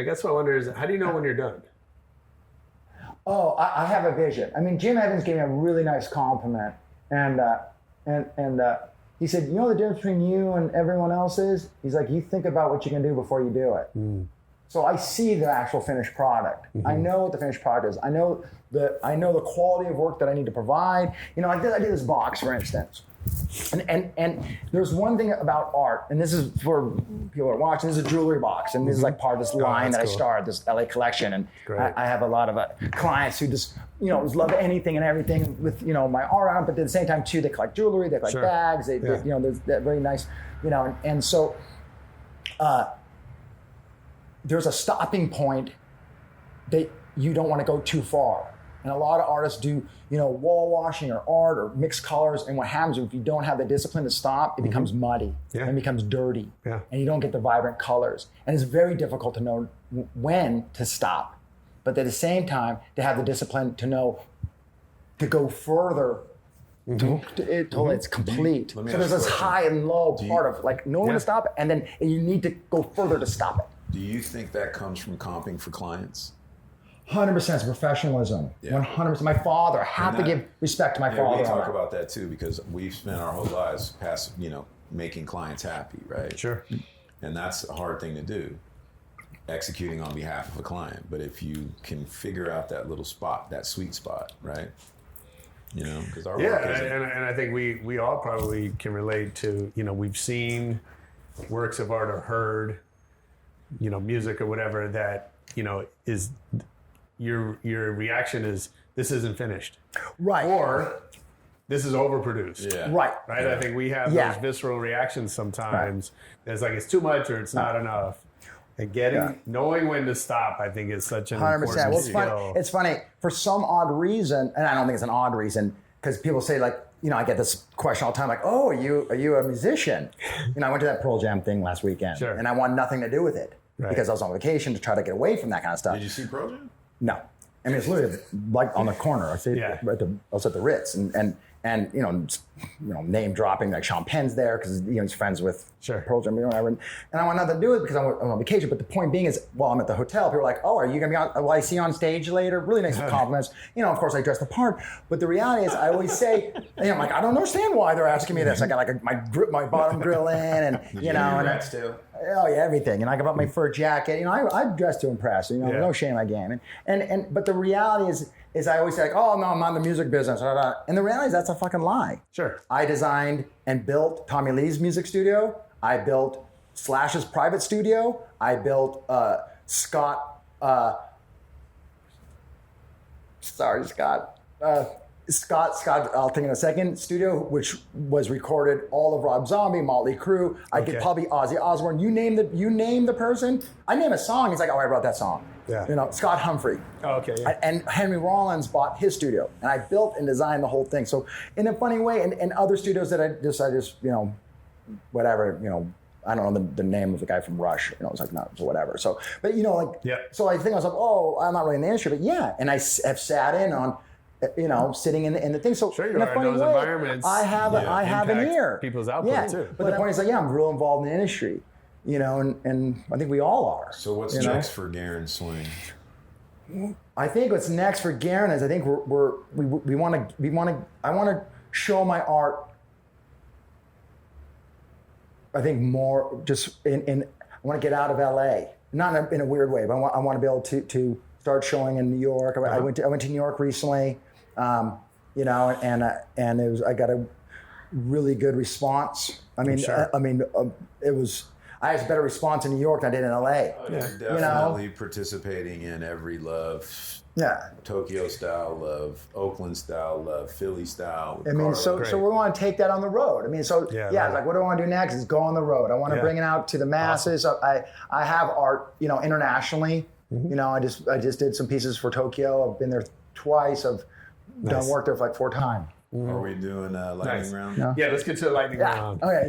[SPEAKER 2] guess what I wonder is, how do you know when you're done?
[SPEAKER 1] Oh, I have a vision. I mean, Jim Evans gave me a really nice compliment, and he said, you know, the difference between you and everyone else is, he's like, you think about what you can do before you do it. So I see the actual finished product. I know what the finished product is. I know the quality of work that I need to provide. You know, I did this box, for instance. And there's one thing about art, and this is for people who are watching, this is a jewelry box, and this is like part of this line that I started, this LA collection. And I have a lot of clients who just, you know, love anything and everything with, you know, my art on, but at the same time too, they collect jewelry, they collect bags, they, you know, they're very nice, you know, and so there's a stopping point that you don't want to go too far. And a lot of artists do, you know, wall washing or art or mixed colors. And what happens if you don't have the discipline to stop, it becomes muddy and becomes dirty. And you don't get the vibrant colors. And it's very difficult to know when to stop. But at the same time, to have the discipline to know to go further until it's complete. So there's this high and low part of like knowing when to stop it, and then you need to go further to stop it.
[SPEAKER 5] Do you think that comes from comping for clients?
[SPEAKER 1] 100% professionalism. 100%. My father, I have to give respect to my father.
[SPEAKER 5] We talk about that too, because we've spent our whole lives past, you know, making clients happy, right?
[SPEAKER 2] Sure.
[SPEAKER 5] And that's a hard thing to do, executing on behalf of a client. But if you can figure out that little spot, that sweet spot, right? You know, because our work isn't.
[SPEAKER 2] And I think we all probably can relate to, you know, we've seen works of art or heard, you know, music or whatever that, you know, is your reaction is, this isn't finished.
[SPEAKER 1] Right.
[SPEAKER 2] Or this is overproduced.
[SPEAKER 5] Yeah.
[SPEAKER 1] Right.
[SPEAKER 2] Right? I think we have those visceral reactions sometimes. Right. It's like it's too much or it's not enough. And knowing when to stop, I think, is such an 100%. Important skill.
[SPEAKER 1] It's funny. For some odd reason, and I don't think it's an odd reason, because people say, like, you know, I get this question all the time, like, oh, are you a musician? You know, I went to that Pearl Jam thing last weekend, and I wanted nothing to do with it because I was on vacation to try to get away from that kind of stuff.
[SPEAKER 5] Did you see Pearl Jam?
[SPEAKER 1] No. I mean, it's literally like on the corner. I was at the Ritz, and name dropping, like Sean Penn's there because he's friends with Pearl Jam or whatever. And I want nothing to do with it because I'm on vacation. But the point being is, while I'm at the hotel, people are like, "Oh, are you gonna be on? Will I see you on stage later?" Really nice compliments. Of course, I dress the part. But the reality is, I always say, I'm like, I don't understand why they're asking me this. I got like my bottom grill in, and
[SPEAKER 5] Rats too.
[SPEAKER 1] Oh yeah, everything. And I got my fur jacket. I dress to impress. No shame in my game. But the reality is I always say like, oh no, I'm not in the music business. And the reality is that's a fucking lie.
[SPEAKER 2] Sure.
[SPEAKER 1] I designed and built Tommy Lee's music studio. I built Slash's private studio. I built Scott. Scott, I'll think in a second, studio, which was recorded all of Rob Zombie, Motley Crue. I did probably Ozzy Osbourne. You name the person. I name a song. He's like, oh, I wrote that song.
[SPEAKER 2] Yeah.
[SPEAKER 1] Scott Humphrey.
[SPEAKER 2] Oh, okay. Yeah.
[SPEAKER 1] And Henry Rollins bought his studio, and I built and designed the whole thing. So in a funny way, and other studios that I just whatever, I don't know the name of the guy from Rush. It's like not whatever. So, but so I think I was like, oh, I'm not really in the industry, but yeah, and I have sat in on. Sitting in the thing. So
[SPEAKER 2] sure,
[SPEAKER 1] in a funny way,
[SPEAKER 2] environments,
[SPEAKER 1] I have an ear.
[SPEAKER 2] People's output too.
[SPEAKER 1] But the point is like, I'm real involved in the industry, and I think we all are.
[SPEAKER 5] So what's next for Guerin Swing?
[SPEAKER 1] I think what's next for Guerin is I think I want to show my art. I think more just I want to get out of LA, not in a weird way, but I want to be able to start showing in New York. I went to New York recently, and I got a really good response. I mean, I had a better response in New York than I did in LA.
[SPEAKER 5] Oh, yeah. Definitely participating in every love.
[SPEAKER 1] Yeah.
[SPEAKER 5] Tokyo style love, Oakland style love, Philly style.
[SPEAKER 1] So we want to take that on the road. It's like, what do I want to do next? Is go on the road. I want to bring it out to the masses. Awesome. I have art, internationally. Mm-hmm. I just did some pieces for Tokyo. I've been there twice. I've done work there for like 4 times.
[SPEAKER 5] Mm-hmm. Are we doing a lightning round?
[SPEAKER 1] No?
[SPEAKER 2] Yeah, let's get to the lightning round.
[SPEAKER 1] Okay.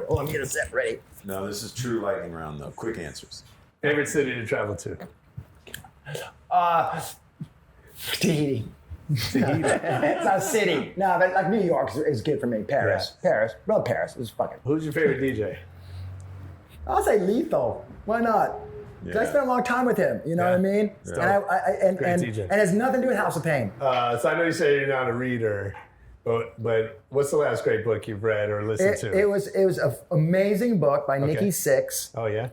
[SPEAKER 1] Let me get a set ready.
[SPEAKER 5] No, this is true lightning round though. Quick answers.
[SPEAKER 2] Favorite city to travel to?
[SPEAKER 1] Tahiti. It's not a city. No, but like New York is good for me. Paris. Love Paris. It's fucking.
[SPEAKER 2] Who's your favorite DJ?
[SPEAKER 1] I'll say Lethal. Why not? Yeah. I spent a long time with him. You know what I mean? Yeah. And it has nothing to do with House of Pain.
[SPEAKER 2] So I know you say you're not a reader, but what's the last great book you've read or listened to?
[SPEAKER 1] It was an amazing book by Nikki Sixx.
[SPEAKER 2] Oh yeah.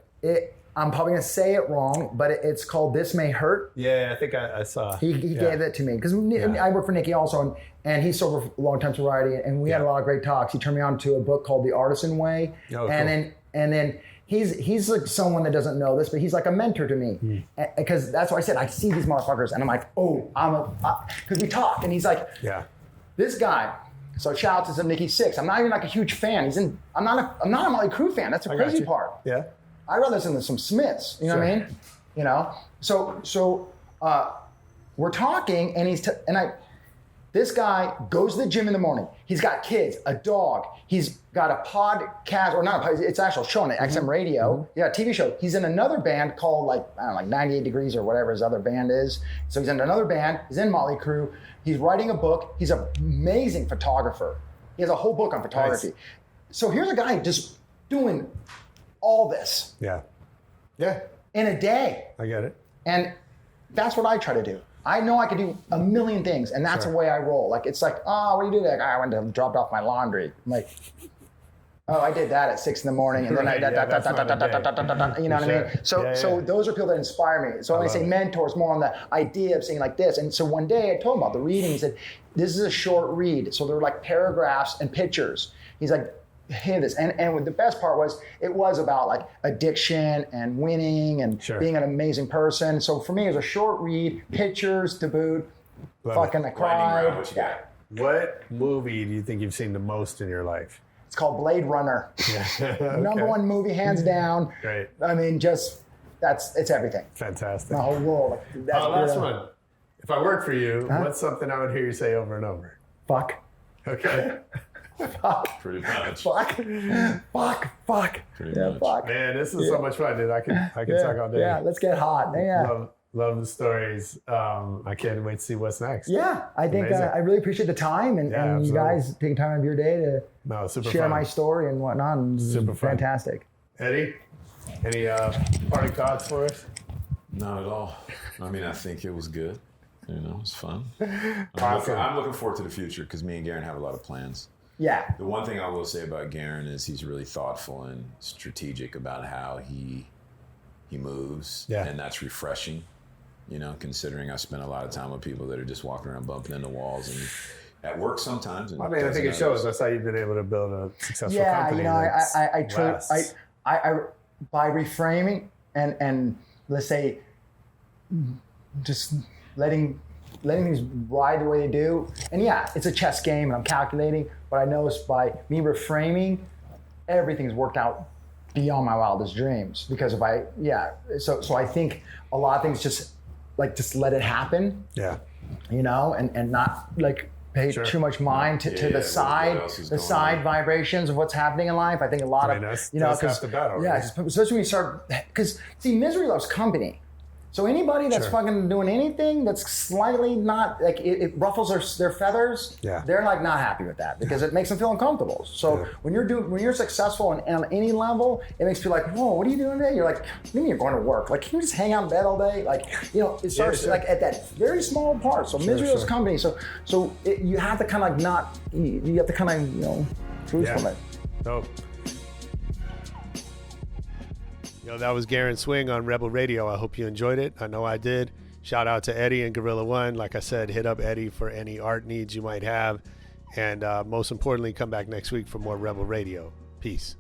[SPEAKER 1] I'm probably gonna say it wrong, but it's called This May Hurt.
[SPEAKER 2] Yeah, I think I saw.
[SPEAKER 1] He gave it to me because I work for Nikki also, and he's sober for a long time sobriety, and we had a lot of great talks. He turned me on to a book called The Artisan Way, and then. He's like someone that doesn't know this, but he's like a mentor to me. Because that's why I said, I see these motherfuckers and I'm like, because we talk and he's like, this guy. So shout out to some Nikki Sixx. I'm not even like a huge fan. I'm not a Motley Crue fan. That's the crazy part.
[SPEAKER 2] Yeah.
[SPEAKER 1] I'd rather listen to some Smiths. You know what I mean? So we're talking and this guy goes to the gym in the morning. He's got kids, a dog. He's got a podcast, or not a podcast, it's actual show on XM radio. Mm-hmm. Yeah, a TV show. He's in another band called like 98 Degrees or whatever his other band is. So he's in another band. He's in Motley Crue. He's writing a book. He's an amazing photographer. He has a whole book on photography. Nice. So here's a guy just doing all this.
[SPEAKER 2] Yeah.
[SPEAKER 1] In a day.
[SPEAKER 2] I get it.
[SPEAKER 1] And that's what I try to do. I know I could do a million things, and that's the way I roll. Like, it's like, oh, what do you do? Like, I went to drop off my laundry. I'm like, oh, I did that at 6 a.m, and then you know what I mean? So those are people that inspire me. So when I say mentors, more on the idea of saying like this. And so one day I told him about the reading. He said, this is a short read. So they're like paragraphs and pictures. He's like, hear this. And the best part was, it was about like addiction and winning and being an amazing person. So for me, it was a short read, pictures to boot. I cried.
[SPEAKER 2] What movie do you think you've seen the most in your life?
[SPEAKER 1] It's called Blade Runner. Number one movie, hands down.
[SPEAKER 2] Great.
[SPEAKER 1] I mean, it's everything.
[SPEAKER 2] Fantastic.
[SPEAKER 1] My whole world.
[SPEAKER 2] Last one. If I worked for you, what's something I would hear you say over and over?
[SPEAKER 1] Fuck.
[SPEAKER 2] Okay.
[SPEAKER 1] Fuck.
[SPEAKER 5] Pretty much.
[SPEAKER 1] Fuck. Pretty much. Fuck.
[SPEAKER 2] Man, this is so much fun, dude. I can talk all day.
[SPEAKER 1] Yeah, let's get hot. Yeah.
[SPEAKER 2] Love the stories. I can't wait to see what's next.
[SPEAKER 1] Yeah, I think
[SPEAKER 2] Amazing.
[SPEAKER 1] I really appreciate the time and you
[SPEAKER 2] absolutely.
[SPEAKER 1] guys taking time out of your day to
[SPEAKER 2] Super
[SPEAKER 1] share
[SPEAKER 2] fun.
[SPEAKER 1] my story and whatnot. And
[SPEAKER 2] Super fun.
[SPEAKER 1] fantastic.
[SPEAKER 2] Eddie, any party thoughts for us?
[SPEAKER 5] Not at all. I mean, I think it was good. You know, it was fun.
[SPEAKER 2] Awesome.
[SPEAKER 5] I'm looking forward to the future because me and Guerin have a lot of plans.
[SPEAKER 1] Yeah.
[SPEAKER 5] The one thing I will say about Guerin is he's really thoughtful and strategic about how he moves.
[SPEAKER 2] Yeah.
[SPEAKER 5] And that's refreshing, you know, considering I spend a lot of time with people that are just walking around bumping into walls and at work sometimes. And
[SPEAKER 2] I mean, I think it shows. That's how you've been able to build a successful company.
[SPEAKER 1] You know,
[SPEAKER 2] lasts.
[SPEAKER 1] I by reframing and let's say just letting things ride the way they do. And yeah, it's a chess game and I'm calculating, but I noticed by me reframing, everything's worked out beyond my wildest dreams. Because so I think a lot of things just let it happen.
[SPEAKER 2] Yeah.
[SPEAKER 1] You know, and not like pay
[SPEAKER 2] Sure.
[SPEAKER 1] too much mind to the side vibrations of what's happening in life. I think a lot
[SPEAKER 2] that's
[SPEAKER 1] because
[SPEAKER 2] half the battle,
[SPEAKER 1] yeah,
[SPEAKER 2] right?
[SPEAKER 1] especially when you start because see, misery loves company. So anybody that's
[SPEAKER 2] Sure.
[SPEAKER 1] fucking doing anything that's slightly not like it ruffles their feathers,
[SPEAKER 2] Yeah.
[SPEAKER 1] they're like not happy with that because it makes them feel uncomfortable. So when you're successful on any level, it makes you like, whoa, what are you doing today? You're like, what do you mean you're going to work? Like, can you just hang out in bed all day? Like, you know, it starts
[SPEAKER 2] sure.
[SPEAKER 1] like at that very small part. So misery loves company. So you have to kind of like not, you have to kind of, you know, choose from it.
[SPEAKER 2] Dope. Yo, that was Guerin Swing on Rebel Radio. I hope you enjoyed it. I know I did. Shout out to Eddie and Guerilla One. Like I said, hit up Eddie for any art needs you might have. And most importantly, come back next week for more Rebel Radio. Peace.